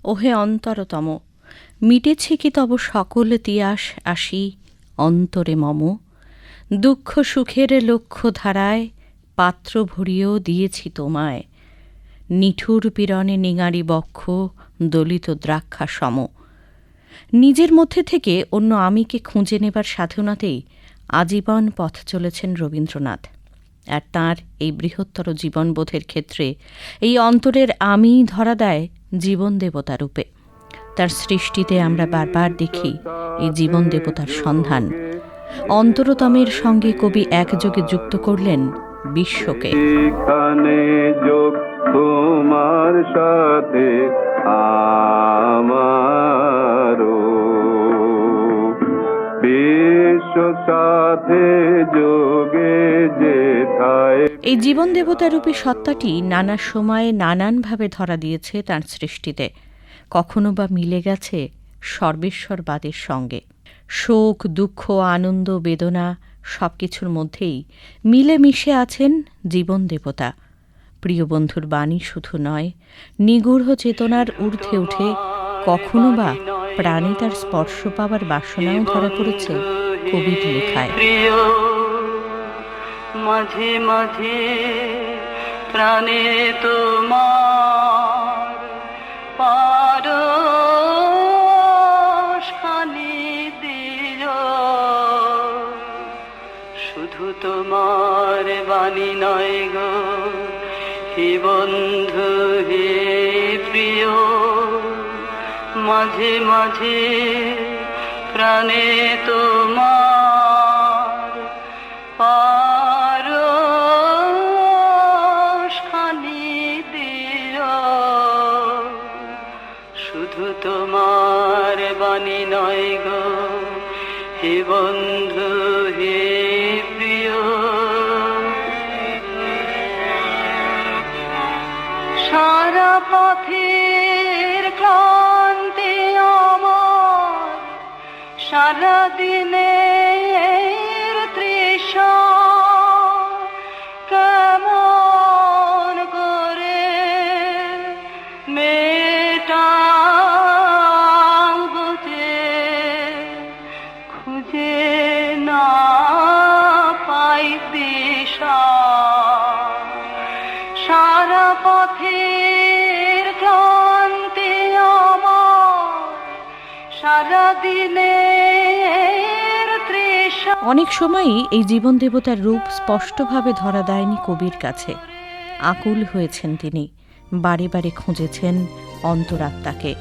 ওহে অন্তরতম, মিটেছে কি তব সকল তিয়াস আসি অন্তরে মম? দুঃখ সুখের লক্ষ্য ধারায় পাত্র ভরিয়েও দিয়েছি তোমায়, নিঠুর পীড়নে নিঙারি বক্ষ দলিত দ্রাক্ষা সম। নিজের মধ্যে থেকে অন্য আমিকে খুঁজে নেবার সাধনাতেই আজীবন পথ চলেছেন রবীন্দ্রনাথ। আর তাঁর এই বৃহত্তর জীবনবোধের ক্ষেত্রে এই অন্তরের আমি ধরা দেয় জীবন দেবতা রূপে। তার সৃষ্টিতে আমরা বারবার দেখি এই জীবন দেবতার সন্ধান। অন্তরতমের সঙ্গে কবি একযোগে যুক্ত করলেন বিশ্বকে। তোমার সাথে আমারও বিশ্ব সাথে যোগে যেথায়। এই জীবন দেবতা রূপী সত্তাটি নানা সময়ে নানানভাবে ধরা দিয়েছে তাঁর সৃষ্টিতে। কখনো বা মিলে গেছে সর্বেশ্বরবাদের সঙ্গে। শোক, দুঃখ, আনন্দ, বেদনা সবকিছুর মধ্যেই মিলে মিশে আছেন জীবন দেবতা। প্রিয় বন্ধুর বাণী শুধু নয়, নিগূঢ় চেতনার ঊর্ধ্বে উঠে কখনো বা প্রাণে তার স্পর্শ পাবার বাসনাও ধরা পড়েছে কবির লেখায়। মাঝে মাঝে প্রাণে তোমার পারশখানি দিও, শুধু তোমার বাণী নয় গো হে বন্ধু হে প্রিয়। মাঝে মাঝে প্রাণে তোমার পারশখানি দিও, শুধু তোমার বাণী নয় গো হে বন্ধু হে প্রিয়। সারা পথের ক্লান্তি আমার, সারা দিনের তৃষা, কেমন করে মেটাবো যে খুঁজে না পাই দিশা। সারা পথের ক্লান্তি আমার, সারা দিনের তৃষা। অনেক সময়ই এই জীবন দেবতার রূপ স্পষ্টভাবে ধরা দেয়নি কবির কাছে। আকুল হয়েছেন তিনি, বারে বারে খুঁজেছেন অন্তরাত্মাকে।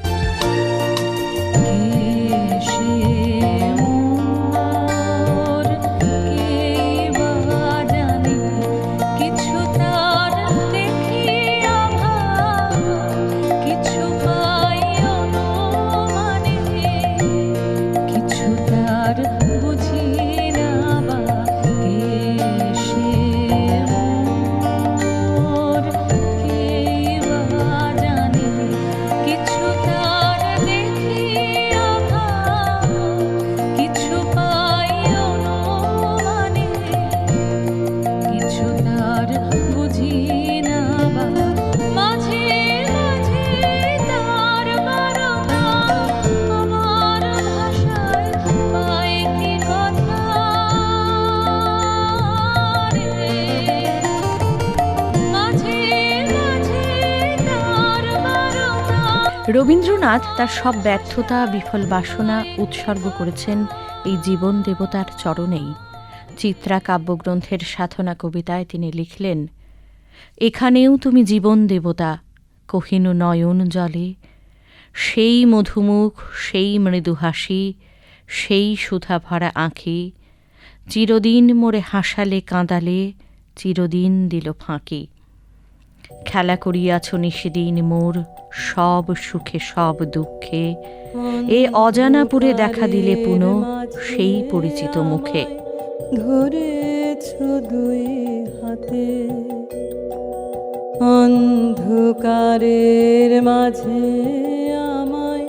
রবীন্দ্রনাথ তার সব ব্যর্থতা, বিফল বাসনা উৎসর্গ করেছেন এই জীবন দেবতার চরণেই। চিত্রা কাব্যগ্রন্থের সাধনা কবিতায় তিনি লিখলেন, এখানেও তুমি জীবন দেবতা, কহিনু নয়ন জলে, সেই মধুমুখ, সেই মৃদু হাসি, সেই সুধা ভরা আঁখি, চিরদিন মোরে হাসালে কাঁদালে, চিরদিন দিল ফাঁকি। খেলা করিয়াছ নিশিদিন মোর, সব সুখে সব দুঃখে, এ অজানাপুরে দেখা দিলে পুনঃ সেই পরিচিত মুখে। ধরেছ দুই হাতে অন্ধকারের মাঝে আমায়,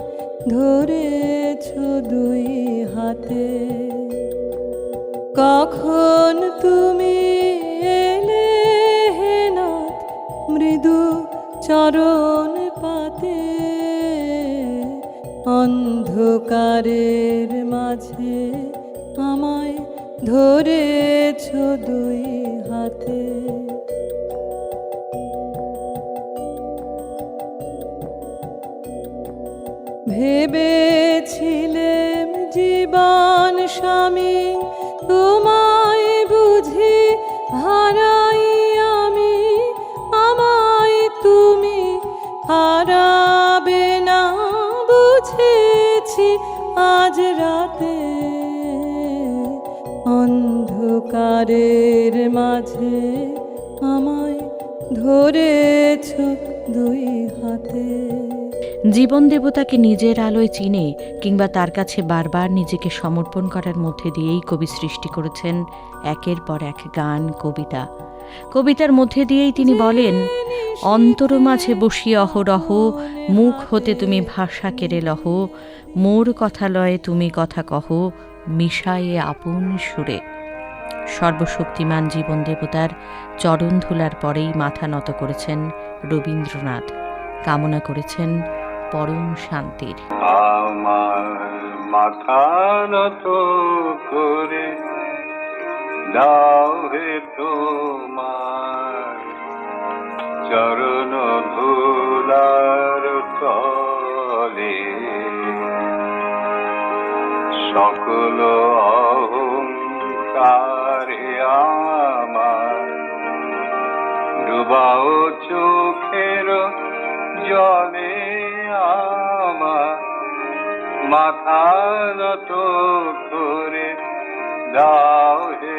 ধরেছ দুই হাতে, কখন তুমি এলে হে নাথ মৃদু চরণ পাতে। অন্ধকারের মাঝে আমায় ধরেছ দুই হাতে। ভেবেছিলেম জীবন স্বামী, তোমায় বুঝি হারাই আমি, আমায় তুমি হারাবে না বুঝেছি আজ রাতে। অন্ধকারের মাঝে আমায় ধরেছ দুই হাতে। জীবন দেবতাকে নিজের আলোয় চিনে কিংবা তার কাছে বারবার নিজেকে সমর্পণ করার মধ্যে দিয়েই কবি সৃষ্টি করেছেন একের পর এক গান, কবিতা। কবিতার মধ্যে দিয়েই তিনি বলেন, অন্তর মাঝে বসিয়ে অহরহ, মুখ হতে তুমি ভাষা কেড়ে লহ, মোর কথা লয়ে তুমি কথা কহ, মিশায়ে আপন সুরে। সর্বশক্তিমান জীবন দেবতার চরণ ধুলার পরেই মাথা নত করেছেন রবীন্দ্রনাথ, কামনা করেছেন পরম শান্তির। আমার মাথা নত করে দাও হে তোমার চরণ ধুলার তলে, সকল অহংকারে আমার ডুবাও চোখের জলে। আমার মাথা নত করে দাও হে